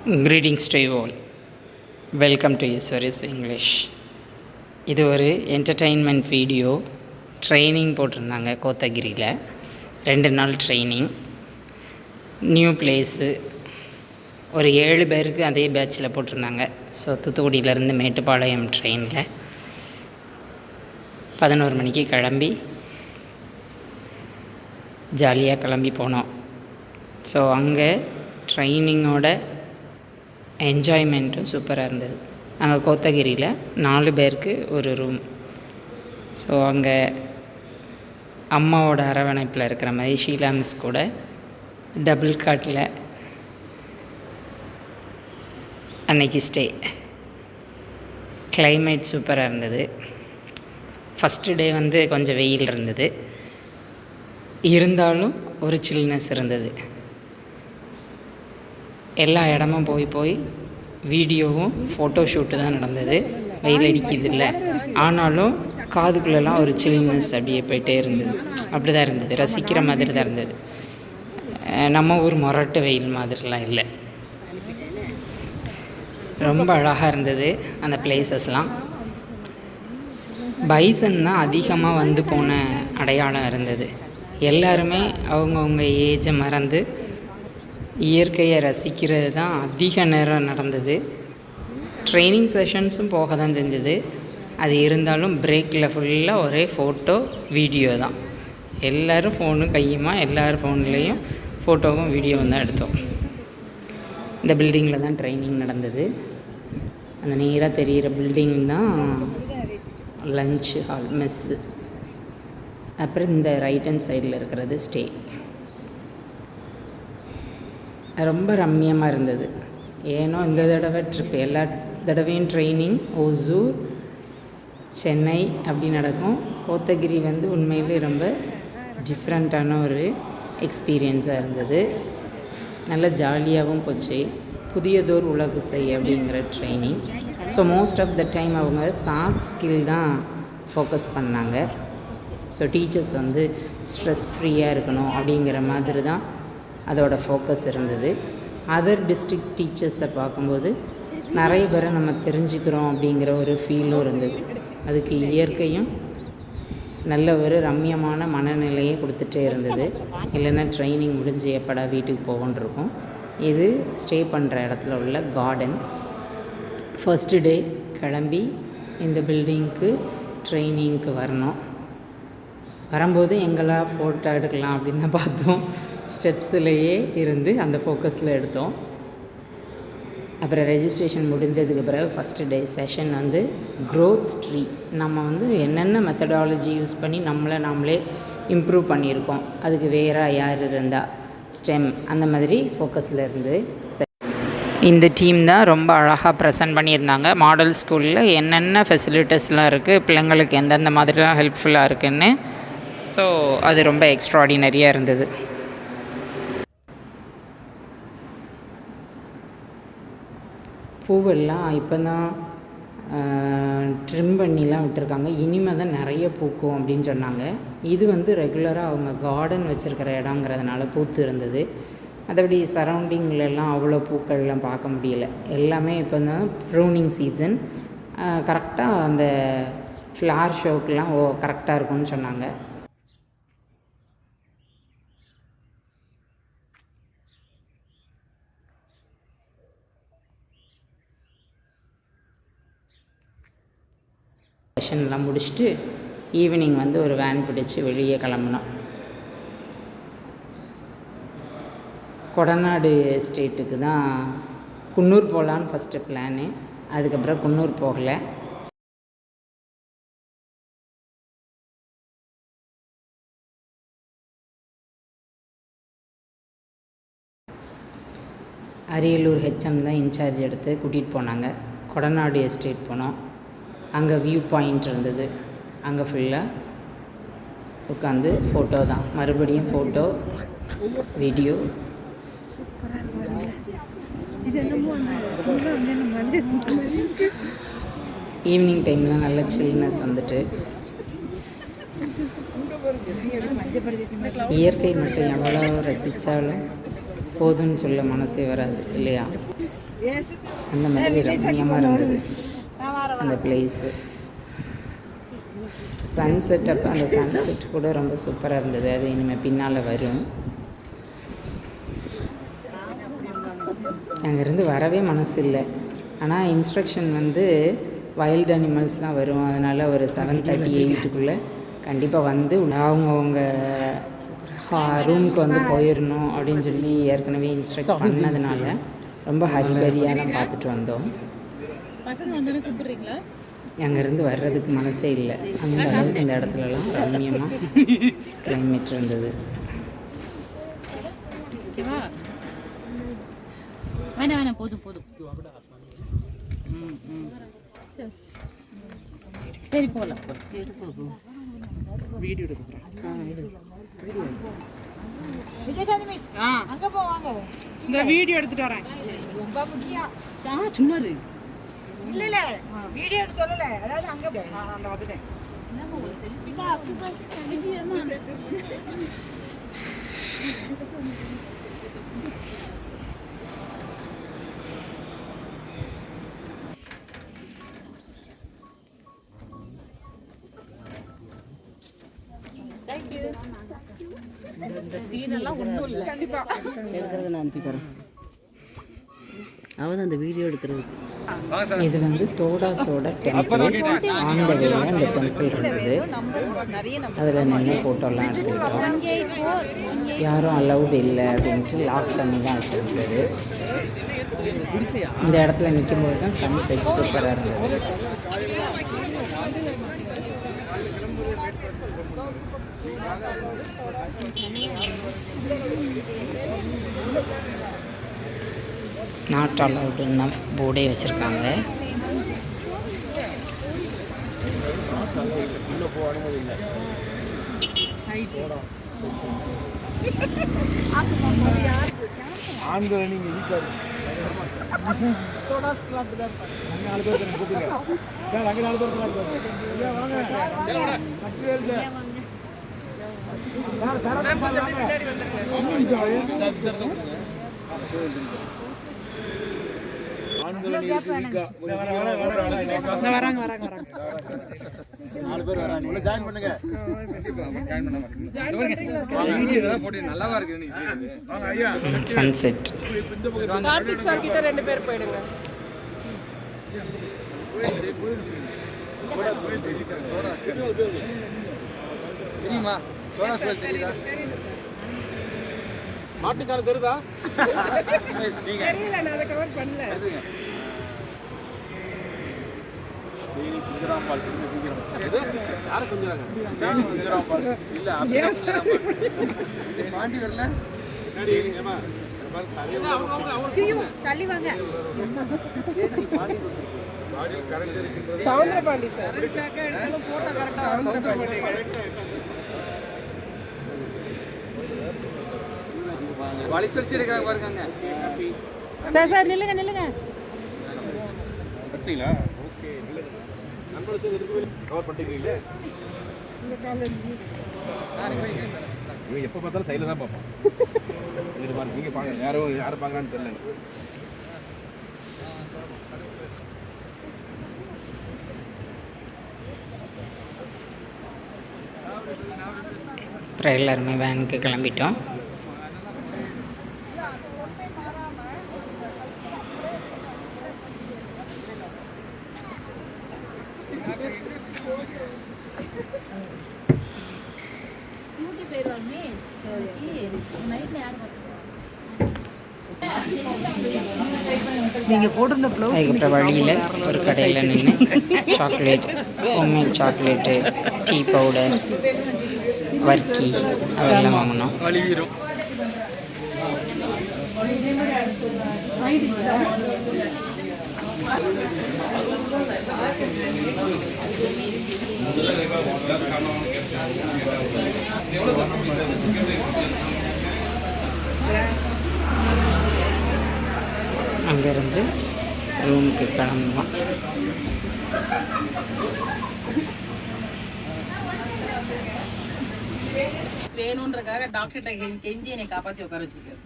Greetings to you all. Welcome to Iswaris English. இது ஒரு entertainment video. Training போட்டிருந்தாங்க கோத்தகிரியில் 2 நாள் ட்ரைனிங். நியூ பிளேஸு ஒரு 7 பேருக்கு அதே பேட்சில் போட்டிருந்தாங்க. ஸோ தூத்துக்குடியிலேருந்து மேட்டுப்பாளையம் ட்ரெயினில் 11 மணிக்கு கிளம்பி ஜாலியாக கிளம்பி போனோம். ஸோ அங்கே ட்ரைனிங்கோட என்ஜாய்மெண்ட்டும் சூப்பராக இருந்தது. அங்கே கோத்தகிரியில் 4 பேருக்கு ஒரு ரூம். ஸோ அங்கே அம்மாவோட அரவணைப்பில் இருக்கிற மாதிரி ஷீலா மிஸ் கூட டபுள் காட்டில் அன்னைக்கு ஸ்டே. கிளைமேட் சூப்பராக இருந்தது. ஃபஸ்ட்டு டே வந்து கொஞ்சம் வெயில் இருந்தது, இருந்தாலும் ஒரு சில்னஸ் இருந்தது. எல்லா இடமும் போய் வீடியோவும் ஃபோட்டோ ஷூட்டு தான் நடந்தது. வெயில் அடிக்குது இல்லை, ஆனாலும் காதுக்குள்ளெல்லாம் ஒரு சில்னஸ் அப்படியே போயிட்டே இருந்தது. அப்படி தான் இருந்தது, ரசிக்கிற மாதிரி தான் இருந்தது. நம்ம ஊர் மொரட்டு வெயில் மாதிரிலாம் இல்லை. ரொம்ப அழகாக இருந்தது அந்த பிளேசஸ்லாம். பைசன் தான் அதிகமாக வந்து போன அடையாளம் இருந்தது. எல்லாருமே அவங்கவுங்க ஏஜை மறந்து இயற்கையை ரசிக்கிறது தான் அதிக நேரம் நடந்தது. ட்ரைனிங் செஷன்ஸும் போக தான் செஞ்சது. அது இருந்தாலும் பிரேக்கில் ஃபுல்லாக ஒரே ஃபோட்டோ வீடியோ தான். எல்லோரும் ஃபோனு கையுமா, எல்லார் ஃபோன்லேயும் ஃபோட்டோவும் வீடியோவும் தான் எடுத்தோம். இந்த பில்டிங்கில் தான் ட்ரைனிங் நடந்தது. அந்த நேராக தெரிகிற பில்டிங் தான் லன்ச் ஹால், மெஸ்ஸு. அப்புறம் இந்த ரைட் ஹேண்ட் சைடில் இருக்கிறது ஸ்டே. ரொம்ப ரம்மியமாக இருந்தது. ஏன்னோ இந்த தடவை ட்ரிப், எல்லா தடவையும் ட்ரைனிங் ஓசூர், சென்னை அப்படி நடக்கும். கோத்தகிரி வந்து உண்மையிலே ரொம்ப டிஃப்ரெண்ட்டான ஒரு எக்ஸ்பீரியன்ஸாக இருந்தது. நல்ல ஜாலியாகவும் போச்சு. புதியதோர் உலகு செய் அப்படிங்கிற training. So most of the time அவங்க சாஃப்ட் ஸ்கில் தான் ஃபோக்கஸ் பண்ணாங்க. ஸோ டீச்சர்ஸ் வந்து ஸ்ட்ரெஸ் ஃப்ரீயாக இருக்கணும் அப்படிங்கிற மாதிரி தான் அதோட ஃபோக்கஸ் இருந்தது. அதர் டிஸ்ட்ரிக்ட் டீச்சர்ஸை பார்க்கும்போது நிறைய பேரை நம்ம தெரிஞ்சுக்கிறோம் அப்படிங்கிற ஒரு ஃபீலும் இருந்தது. அதுக்கு இயற்கையும் நல்ல ஒரு ரம்மியமான மனநிலையை கொடுத்துட்டே இருந்தது. இல்லைன்னா ட்ரைனிங் முடிஞ்சு எப்படா வீட்டுக்கு போகணுருக்கும். இது ஸ்டே பண்ணுற இடத்துல உள்ள கார்டன். ஃபஸ்ட்டு டே கிளம்பி இந்த பில்டிங்க்கு ட்ரைனிங்க்கு வரணும். வரும்போது எங்கெல்லாம் ஃபோட்டோ எடுக்கலாம் அப்படின்னு தான் பார்த்தோம். ஸ்டெப்ஸ்லேயே இருந்து அந்த ஃபோக்கஸில் எடுத்தோம். அப்புறம் ரெஜிஸ்ட்ரேஷன் முடிஞ்சதுக்கு பிறகு ஃபஸ்ட்டு டே செஷன் வந்து க்ரோத் ட்ரீ. நம்ம வந்து என்னென்ன மெத்தடாலஜி யூஸ் பண்ணி நாமளே இம்ப்ரூவ் பண்ணியிருக்கோம், அதுக்கு வேறு யார் இருந்தால் ஸ்டெம் அந்த மாதிரி ஃபோக்கஸில் இருந்து இந்த டீம் தான் ரொம்ப அழகாக ப்ரெசென்ட் பண்ணியிருந்தாங்க. மாடல் ஸ்கூலில் என்னென்ன ஃபெசிலிட்டிஸ்லாம் இருக்குது, பிள்ளைங்களுக்கு எந்தெந்த மாதிரிலாம் ஹெல்ப்ஃபுல்லாக இருக்குதுன்னு. ஸோ அது ரொம்ப எக்ஸ்ட்ராடினரியாக இருந்தது. பூவெல்லாம் இப்போ தான் ட்ரிம் பண்ணிலாம் விட்டுருக்காங்க. இனிமேல் தான் நிறைய பூக்கும் அப்படின்னு சொன்னாங்க. இது வந்து ரெகுலராக அவங்க கார்டன் வச்சுருக்கிற இடங்கிறதுனால பூத்து இருந்தது. மற்றபடி சரௌண்டிங்லலாம் அவ்வளோ பூக்கள்லாம் பார்க்க முடியல. எல்லாமே இப்போ தான் ப்ரூனிங் சீசன். கரெக்டாக அந்த ஃப்ளார் ஷோக்கெலாம் கரெக்டாக இருக்கும்னு சொன்னாங்க. செஷன்லாம் முடிச்சுட்டு ஈவினிங் வந்து ஒரு வேன் பிடிச்சி வெளியே கிளம்புனோம். கொடநாடு எஸ்டேட்டுக்கு தான் குன்னூர் போகலான்னு ஃபஸ்ட்டு பிளானு. அதுக்கப்புறம் குன்னூர் போகலை. அரியலூர் ஹெச்எம் தான் இன்சார்ஜ் எடுத்து கூட்டிகிட்டு போனாங்க. கொடநாடு எஸ்டேட் போனோம். அங்கே வியூ பாயிண்ட் இருந்தது. அங்கே ஃபுல்லாக உட்காந்து ஃபோட்டோ தான், மறுபடியும் ஃபோட்டோ வீடியோ. ஈவினிங் டைமில் நல்ல சில்னஸ் வந்துட்டு இயற்கை மட்டும் எவ்வளோ ரசித்தாலும் போதும்னு சொல்ல மனசே வராது இல்லையா? அந்த மாதிரி ரம்மியமாக இருந்தது அந்த பிளேஸு. சன்செட் அப்போ அந்த சன்செட் கூட ரொம்ப சூப்பராக இருந்தது. அது இனிமேல் பின்னால் வரும். அங்கேருந்து வரவே மனசு இல்லை. ஆனால் இன்ஸ்ட்ரக்ஷன் வந்து வைல்டு அனிமல்ஸ்லாம் வரும், அதனால் ஒரு 7:30-8க்குள்ளே கண்டிப்பாக வந்து அவங்கவுங்க ரூமுக்கு வந்து போயிடணும் அப்படின்னு சொல்லி ஏற்கனவே இன்ஸ்ட்ரக்ட் பண்ணதுனால ரொம்ப ஹரிபரியாக தான் பார்த்துட்டு வந்தோம். அங்கேருந்து வர்றதுக்கு மனசே இல்லை. அந்த அளவுக்கு இந்த இடத்துலலாம் ரம்மியமாக கிளைமேட் இருந்தது. போதும் போதும் சரி போகலாம். வீடியோ இந்த வீடியோ எடுத்துட்டு வரேன். சும்மா இல்ல வீடியோ எடுத்து சொல்லல, அதாவது அங்க அந்த வந்துட்டேன். இந்த சீனெல்லாம் ஒன்றும் இல்லை. எடுக்கிறத நான் அனுப்பிக்கிறேன். அவன் அந்த வீடியோ எடுக்கிறது. இது வந்து தோடாஸோட டெம்பிள். ஆன் த வேல அந்த டெம்பிள் இருந்தது. அதில் நின்று ஃபோட்டோலாம் எடுத்துக்கிட்டோம். யாரும் அலௌடு இல்லை அப்படின்ட்டு லாக் பண்ணி தான் வச்சுருந்தது. இந்த இடத்துல நிற்கும்போது தான் சன்செட் சூப்பராக இருந்தது. நாட் அலவுடுன்னு தான் போர்டே வச்சுருக்காங்க. ஆண்கள் நீங்க இருக்காரு தோடாஸ் கிளப் தான் அங்க 4 பேர் கூப்பிடுங்க சார். அங்க 4 பேர் இருக்காங்க. ஐயா வாங்க சரி கட்டுவேல் சார். நான் கொஞ்சம் பின்னாடி வந்துருங்க. ஆண்கள் நீங்க இருக்கா? வராங்க 4 பேர் வராங்க. உள்ள ஜாயின் பண்ணுங்க. ஜாயின் பண்ண மாட்டீங்க. வீடியோ தான் போட்டு நல்லாவா இருக்கு நீங்க செய்யுது. வாங்க ஐயா. சன்செட். கார்த்திக் சார் கிட்ட 2 பேர் போய்டுங்க. தெரியுமா? சோனா சார் தெரியுதா? மாட்டுக்கார தெரியுதா? தெரியல, நான் அதை கவர் பண்ணல. டெய்லி குஞ்சராம்பால் திரும்ப செஞ்சிரணும். யாரை குஞ்சராங்க? குஞ்சராம்பால் இல்ல அப்படியே பாண்டி வரல. ஏமா தள்ளி வாங்க. சவுந்தர பாண்டி சார் போட்டோ கரெக்டா வலிச்சரிச்சு எடுக்கிறாங்க பாருங்க. சார் நில்லுங்க. பார்த்தீங்களா? ஓகே நல்லது. நண்பர் சார் எதுக்கு கவர் பண்ணிட்டீங்களே? இந்த கால்ல நீங்க எப்போ பார்த்தாலும் சைடுல தான் பார்ப்போம். இது பாருங்க, நீங்க பாருங்க, யாரை பார்க்கறான்னு தெரியல. அப்புறம் எல்லாருமே வேனுக்கு கிளம்பிட்டோம். நீங்க போட்டிருந்த ப்ளவுஸ் அதுக்கப்புறம் வழியில் ஒரு கடையில் நின்று chocolate, homemade chocolate, tea powder, வர்க்கி அதெல்லாம் வாங்கினோம். அங்கேருந்து ரூமுக்கு கிளம்புவோம். வேணுன்றக்காக டாக்டர்கிட்ட கெஞ்சி என்னை காப்பாற்றி உட்கார வச்சிருக்காரு.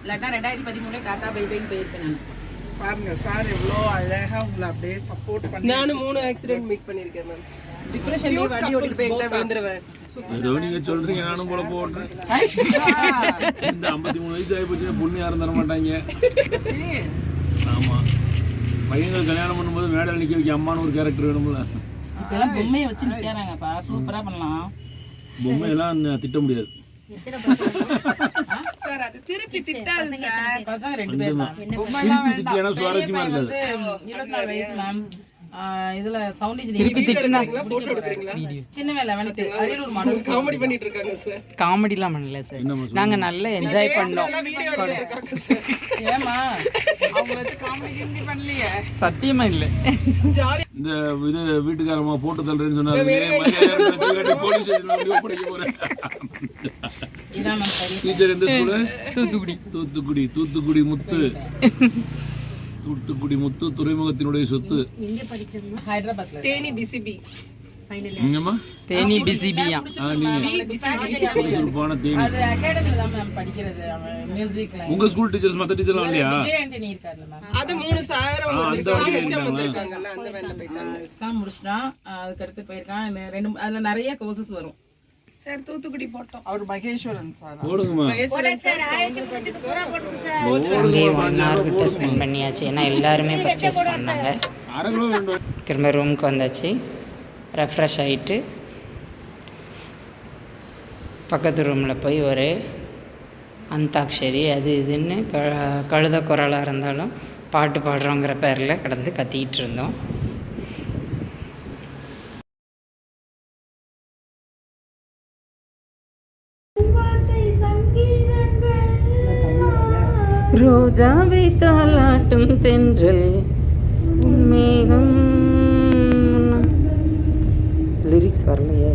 இல்லாட்டா 2013 டாட்டா பை பைன்னு போயிருப்பேன் நான். பாருங்க சார் எவ்வளோ அழகா உங்களை அப்படியே சப்போர்ட் பண்ணி. நானும் 3 ஆக்சிடென்ட் மீட் பண்ணிருக்கேன் மேம். டிப்ரெஷன் வண்டி ஓட்டிட்டு போய் எங்க விழுந்துருவேன். ஏதோ நீங்க சொல்றீங்க, நானும் போல போடுறேன். இந்த 53 வயசு ஆகி போச்சுன்னா பொண்ணு யாரும் தர மாட்டாங்க. ஆமா, பையன்கள் கல்யாணம் பண்ணும்போது மேடல் நிக்க வைக்க அம்மானு ஒரு கேரக்டர் வேணும்ல. இதெல்லாம் பொம்மையை வச்சு நிக்கிறாங்கப்பா, சூப்பரா பண்ணலாம். பொம்மையெல்லாம் திட்ட முடியாது சார். அது திருப்பி திட்டாது சார். பசங்க 2 பேர் தான். திருப்பி திட்டலனா சுவாரஸ்யமா இருக்காது. 24 வயசு மேம். இதுல சவுண்ட் இன்ஜினியர் திட்டுனா போட்டோ எடுக்கறீங்களா? சின்ன வேலை வந்துட்டு அரியலூர் மாடல் காமெடி பண்ணிட்டு இருக்காங்க சார். காமெடிலாம் பண்ணல சார், நாங்க நல்லா என்ஜாய் பண்ணோம். வீடியோ எடுத்துட்டு இருக்காங்க சார். ஏமா அவங்க வச்சு காமெடி பண்ணலையே, சத்தியமா இல்ல. இந்த இது வீட்டுக்காரமா போட்டு தள்ளுறேன்னு சொன்னாங்க. போலீஸ் ஸ்டேஷன்ல ஒப்படைக்க போறேன். இதான் மேம் சரி. டீச்சர் எந்த ஸ்கூல்? தூத்துக்குடி முத்து. தூத்துக்குடி முத்து துறைமுகத்தினுடைய சொத்து. ஹைதராபாத்ல தேனி பிசிபி எங்கம்மா? தேனி பிசிபியா? சுறுசுறுப்பான தேனி. அது அகாடமில தான் மேம் படிக்கிறது. மியூசிக்ல உங்க ஸ்கூல் டீச்சர்ஸ் மத்த டீச்சர்லாம் இல்லையா? விஜய் ஆண்டனி இருக்காரு மேம். அது 3 சார் வந்திருக்காங்கல்ல, அந்த வேலைல போயிட்டாங்க. எக்ஸாம் முடிச்சிட்டா அதுக்கு அடுத்து போயிருக்கான். இந்த 2 அதுல நிறைய கோர்சஸ் வரும் சார். தூத்துக்குடி போட்டோம். அவர் மகேஸ்வரன் சார். போடுங்கம்மா. அங்கே 1 hour கிட்ட ஸ்பெண்ட் பண்ணியாச்சு. ஏன்னா எல்லாருமே பர்ச்சேஸ் பண்ணாங்க. திரும்ப ரூமுக்கு வந்தாச்சு. ரெஃப்ரெஷ் ஆகிட்டு பக்கத்து ரூமில் போய் ஒரு அந்தாக்ஷரி அது இதுன்னு கழுத குரலாக இருந்தாலும் பாட்டு பாடுறோங்கிற பேரில் கடந்து கத்திக்கிட்டு இருந்தோம். ரோஜாவை தாலாட்டும் தென்றல் மேகம். லிரிக்ஸ் வரலையே.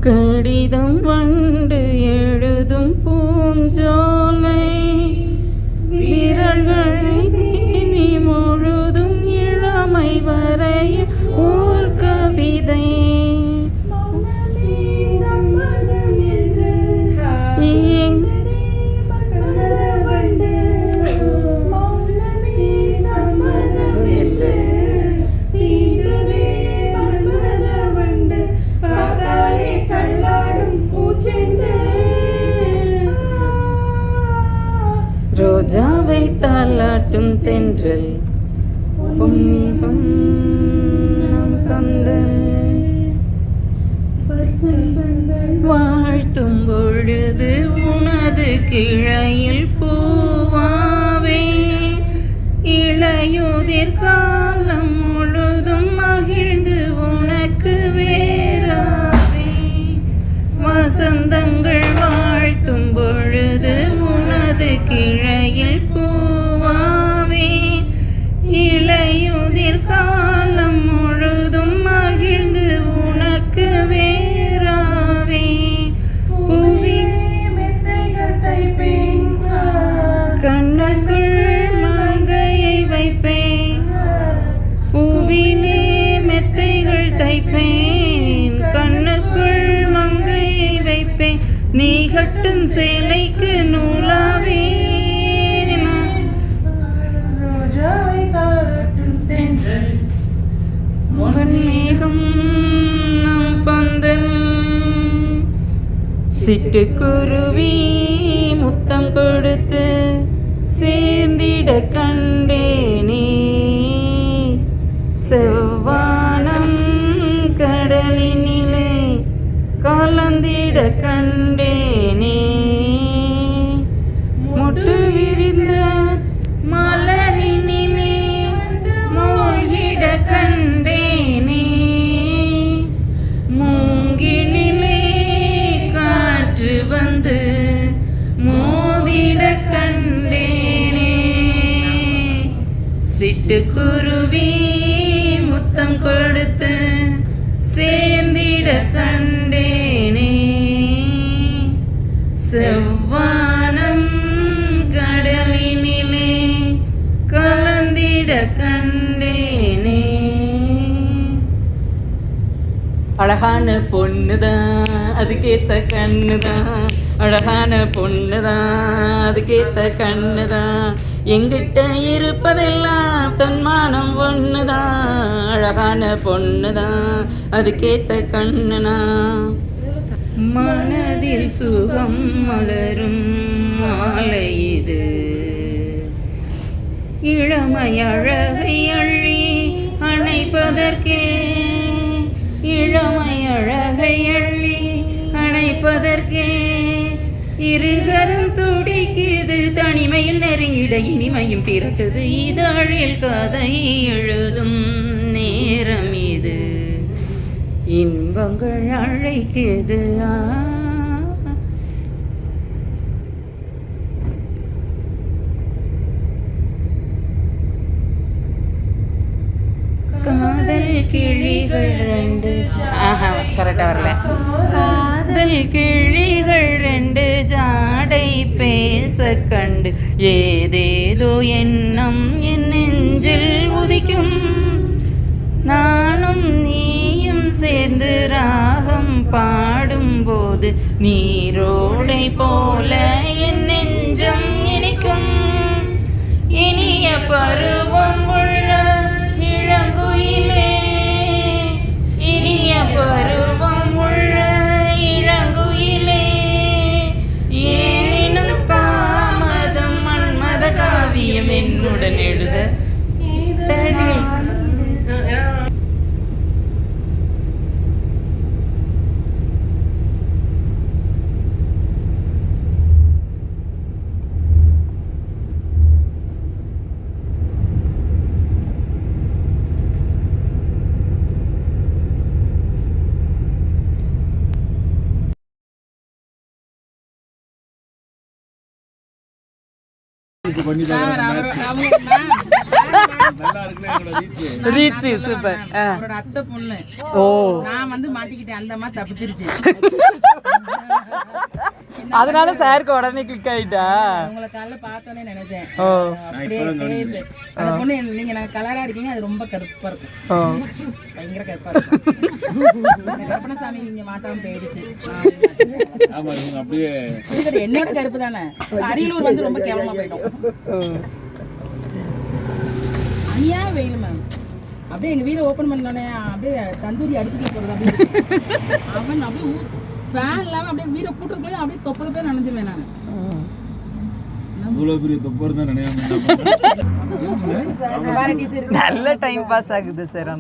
கடிதம் வண்டு எழுதும் பூஞ்சோலை வீரர்களை நீ முழுதும் இளமை வரையும் ஓர் கவிதை. ரோஜாவை தாலாட்டும் தென்றல் பொன்னிகம் பந்தல் வாழ்த்தும் பொழுது உனது கிளையில் பூவாவே இளையுதிர் காலம் முழுதும் மகிழ்ந்து உனக்கு வேறாவே வசந்தங்கள் வாழ்த்தும் பொழுது உனது கிளையில் பூவாவே இளையுதிர் காலம் முழுதும் மகிழ்ந்து உனக்கு வேறாவே புவி மெத்தைகள் தைப்பேன் கண்ணுக்குள் மங்கையை வைப்பேன். பூவிலே மெத்தைகள் தைப்பேன் கண்ணுக்குள் மங்கையை வைப்பேன். நீ கட்டும் சேலைக்கு நூலாவே ரோஜாவை தாலாட்டும் தென்றல் மேகம் நம் பந்தல். சிட்டுக்குருவி முத்தம் கொடுத்து சேர்ந்திட கண்டேனே. செவ்வானம் கடலினிலே கலந்திட கண்டேனே. முட்டு விரிந்த மலரினிலே மூழ்கிட கண்டேனே. மூங்கிலே காற்று வந்து மோதிட கண்டேனே. சிட்டுக்குருவி முத்தம் கொடுத்து சேர்ந்திட கண்டேனே. செவ்வானம் கடலினிலே கலந்திட கண்டேனே. அழகான பொண்ணுதான் அதுக்கேத்த கண்ணுதான் அழகான பொண்ணு தான், அதுக்கேத்த கண்ணு தான், எங்கிட்ட இருப்பதெல்லாம் தன்மானம் ஒன்று தான். அழகான பொண்ணு தான், அதுக்கேத்த கண்ணுனா. மனதில் சுகம் மலரும் மாலை இது, இளமை அழகை அள்ளி அணைப்பதற்கே, இளமை அழகை அள்ளி அணைப்பதற்கே, இருகரம் துடிக்குது தனிமையில் நெருங்கிட இனிமையும் பிறக்குது. இதழில் கதை எழுதும் நேரம் இது, இன்பங்கள் அழைக்குது. காதல் கிளிகள் ரெண்டு, கரெக்டாக வரல. காதல் கிளிகள் ரெண்டு ஜாடை பேச கண்டு ஏதேதோ எண்ணம் என் நெஞ்சில் உதிக்கும். நானும் நீயும் சேர்ந்து ராகம் பாடும்போது நீரோடை போல என் நெஞ்சம் இனிக்கும். இனிய பருவம் உள்ள இளங்குயிலே, இனிய பருவம் உள்ள இளங்குயிலே, ஏனினும் தாமதம் மன்மத காவியம் என்னுடன் எழுத இதழில். சூப்பர். அவரோட அத்தை பொண்ணு. ஓ, நான் வந்து மாட்டிக்கிட்டேன், அந்த மாதிரி தப்பிச்சிருச்சு. அதனால சாருக்கு உடனே கிளிக் ஆயிட்டா. உங்களை காலைல பார்த்தோன்னே நினைச்சேன். ஓ, அப்படியே பேசு. அந்த பொண்ணு நீங்க நான் கலரா இருக்கீங்க, அது ரொம்ப கருப்பா இருக்கும். பயங்கர கருப்பா இருக்கும். கருப்பணசாமி நீங்க மாட்டாம போயிடுச்சு. என்னோட கருப்பு தானே. அரியலூர் வந்து ரொம்ப கேவலமா போயிடும். அனியா வெயில் மேம். அப்படியே எங்க வீட ஓபன் பண்ணோடனே அப்படியே தந்தூரி அடிச்சுட்டு போறது. அப்படியே அவன் அப்படியே ஃபேன் இல்லாம அப்படியே வீட கூட்டுக்குள்ளே அப்படியே தொப்பத போய் நனைஞ்சிருவேன் நான். நல்ல டைம் பாஸ் ஆகுது சார்.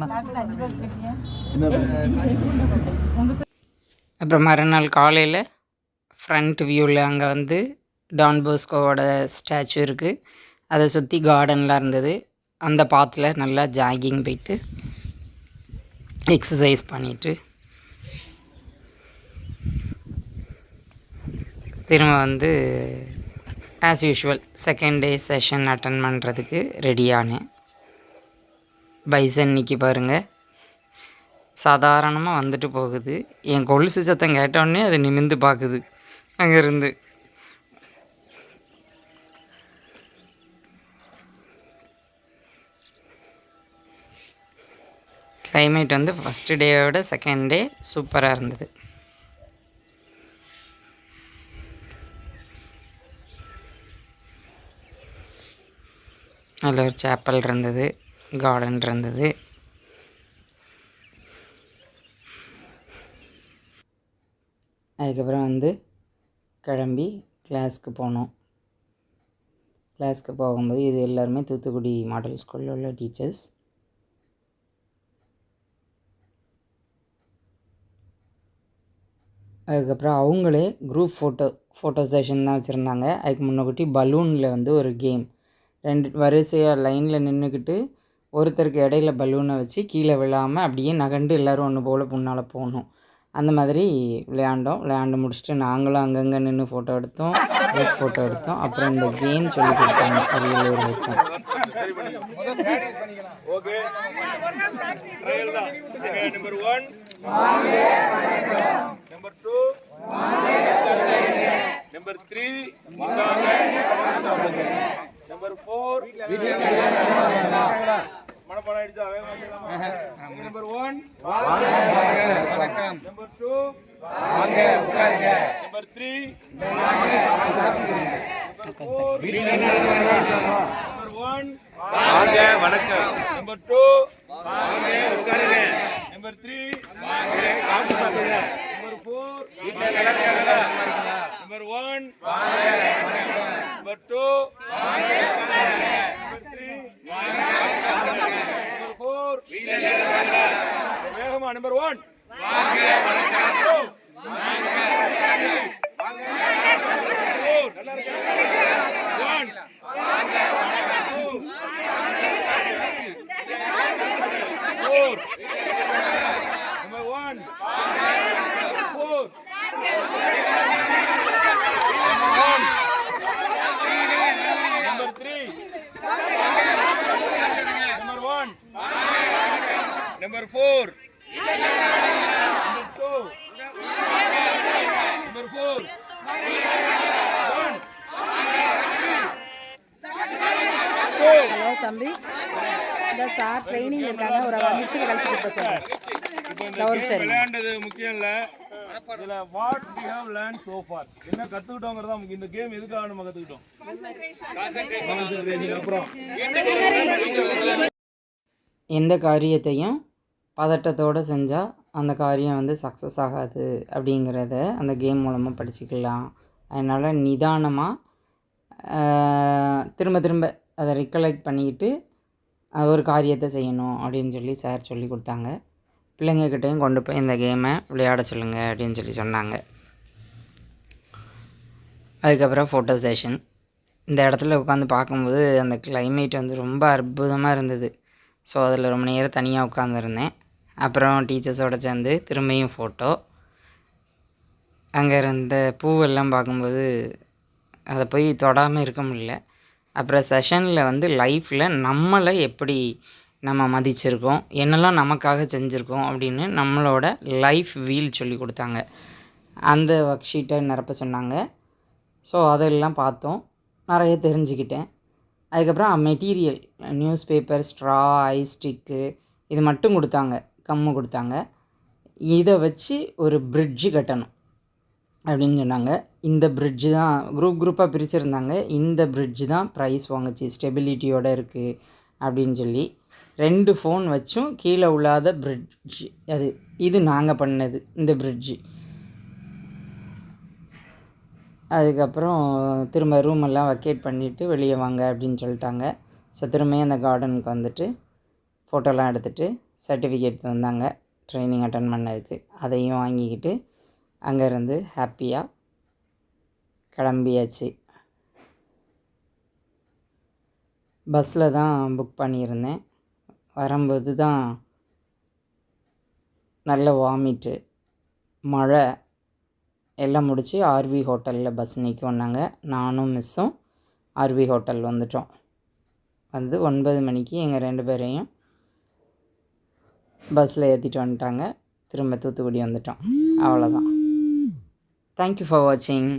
அப்புறம் மறுநாள் காலையில் ஃப்ரண்ட் வியூவில் அங்கே வந்து டான் போஸ்கோவோட ஸ்டாச்சு இருக்குது. அதை சுற்றி கார்டன்லாம் இருந்தது. அந்த பாத்தில் நல்லா ஜாகிங் போயிட்டு எக்ஸசைஸ் பண்ணிவிட்டு திரும்ப வந்து as usual second day session attend பண்ணுறதுக்கு ரெடியானேன். பைசன் இன்னைக்கு பாருங்கள் சாதாரணமாக வந்துட்டு போகுது. என் கொலுசு சத்தம் கேட்டோடனே அது நிமிர்ந்து பார்க்குது அங்கேருந்து. கிளைமேட் வந்து ஃபஸ்ட்டு டேவோட செகண்ட் டே சூப்பராக இருந்தது. அதில் ஒரு சேப்பல் இருந்தது, கார்டன் இருந்தது. அதுக்கப்புறம் வந்து கிளம்பி கிளாஸ்க்கு போனோம். கிளாஸ்க்கு போகும்போது இது எல்லாருமே தூத்துக்குடி மாடல் ஸ்கூலில் உள்ள டீச்சர்ஸ். அதுக்கப்புறம் அவங்களே குரூப் ஃபோட்டோ செஷன் தான் வச்சுருந்தாங்க. அதுக்கு முன்னக்கூட்டி பலூனில் வந்து ஒரு கேம், 2 வரிசையாக லைனில் நின்றுக்கிட்டு ஒருத்தருக்கு இடையில பலூனை வச்சு கீழே விழாமல் அப்படியே நகண்டு எல்லோரும் ஒன்று போல் முன்னால் போகணும். அந்த மாதிரி விளையாண்டு முடிச்சுட்டு நாங்களும் அங்கங்கே நின்று ஃபோட்டோ எடுத்தோம், ஃபோட்டோ எடுத்தோம். அப்புறம் இந்த கேம் சொல்லி கொடுத்தாங்க அரியலூர் வச்சோம். Number 3, Number 4, மனப்பாடம் ஆயிடுச்சா? வேகமா சொல்லலாமா? நம்பர் 1 வணக்கம். நம்பர் 2 வாங்க உட்காருங்க. நம்பர் 3 நம்பர் 1 வாங்க வணக்கம். நம்பர் 2 வாங்க உட்காருங்க. நம்பர் 3 வாங்க காபி சாப்பிடுங்க. நம்பர் 4 வீட்டுல நடக்கிறதா? நம்பர் 1 வாங்க வணக்கம். நம்பர் 2 வாங்க உட்காருங்க. நம்பர் 3 வாங்க காபி சாப்பிடுங்க. நம்பர் 4 வீட்டுல நடக்கிறதா? வேகமா நம்பர் 1 வாங்க வணக்கம். வாங்க உட்காருங்க. வாங்க 4 1 வாங்க வணக்கம். 4 number 1 4 number 3 number 1 number 4 number 2 number 4 hello தம்பி, இந்த சார் ட்ரைனிங் இருக்காங்க, ஒரு 5 நிமிஷம் கழிச்சு கொடுப்ப சொல்றேன். இப்போ இந்த கேம் விளையாண்டது முக்கியம் இல்ல, இதுல what we have learned so far என்ன கத்துக்கிட்டோங்கிறதா முக்கியம். இந்த கேம் எதுக்காக நம்ம கத்துக்கிட்டோம்? அப்புறம் எந்த காரியத்தையும் பதட்டத்தோடு செஞ்சால் அந்த காரியம் வந்து சக்ஸஸ் ஆகாது அப்படிங்கிறத அந்த கேம் மூலமாக படிச்சுக்கலாம். அதனால் நிதானமாக திரும்ப திரும்ப அதை ரிகலெக்ட் பண்ணிக்கிட்டு ஒரு காரியத்தை செய்யணும் அப்படின்னு சொல்லி சார் சொல்லி கொடுத்தாங்க. பிள்ளைங்கக்கிட்டையும் கொண்டு போய் இந்த கேமை விளையாட சொல்லுங்கள் அப்படின்னு சொல்லி சொன்னாங்க. அதுக்கப்புறம் ஃபோட்டோ செஷன். இந்த இடத்துல உட்காந்து பார்க்கும்போது அந்த கிளைமேட் வந்து ரொம்ப அற்புதமாக இருந்தது. ஸோ அதில் ரொம்ப நேரம் தனியாக உட்காந்துருந்தேன். அப்புறம் டீச்சர்ஸோடு சேர்ந்து திரும்பியும் ஃபோட்டோ. அங்கே இருந்த பூவெல்லாம் பார்க்கும்போது அதை போய் தொடாமல் இருக்க முடியல. அப்புறம் செஷனில் வந்து லைஃப்பில் நம்மளை எப்படி நம்ம மதிச்சிருக்கோம், என்னெல்லாம் நமக்காக செஞ்சுருக்கோம் அப்படின்னு நம்மளோட லைஃப் வீல் சொல்லி கொடுத்தாங்க. அந்த ஒர்க் ஷீட்டை நிரப்ப சொன்னாங்க. ஸோ அதெல்லாம் பார்த்தோம், நிறைய தெரிஞ்சுக்கிட்டேன். அதுக்கப்புறம் material newspaper, straw, ice stick இது மட்டும் கொடுத்தாங்க, கம்மு கொடுத்தாங்க. இதை வச்சு ஒரு பிரிட்ஜு கட்டணும் அப்படின்னு சொன்னாங்க. இந்த பிரிட்ஜு தான் குரூப்பாக பிரிச்சுருந்தாங்க. இந்த பிரிட்ஜு தான் ப்ரைஸ் வாங்குச்சு, ஸ்டெபிலிட்டியோடு இருக்குது அப்படின்னு சொல்லி. 2 ஃபோன் வச்சும் கீழே உள்ளாத பிரிட்ஜ் இது நாங்கள் பண்ணது இந்த பிரிட்ஜு. அதுக்கப்புறம் திரும்ப ரூமெல்லாம் வக்கேட் பண்ணிவிட்டு வெளியே வாங்க அப்படின்னு சொல்லிட்டாங்க. ஸோ திரும்பியும் அந்த கார்டனுக்கு வந்துட்டு ஃபோட்டோலாம் எடுத்துகிட்டு சர்டிஃபிகேட் தந்தாங்க ட்ரைனிங் அட்டன் பண்ணதுக்கு. அதையும் வாங்கிக்கிட்டு அங்கேருந்து ஹாப்பியாக கிளம்பியாச்சு. பஸ்ஸில் தான் புக் பண்ணியிருந்தேன். வரும்போது தான் நல்ல வாமிட்டு, மழை எல்லாம் முடித்து ஆர்வி ஹோட்டலில் பஸ் நிற்கோன்னாங்க. நானும் மிஸ்ஸும் ஆர்வி ஹோட்டல் வந்துட்டோம். வந்து 9 மணிக்கு எங்கள் 2 பேரையும் பஸ்ஸில் ஏற்றிட்டு வந்துட்டாங்க. திரும்ப தூத்துக்குடி வந்துட்டோம். அவ்வளோதான். தேங்க்யூ ஃபார் வாட்சிங்.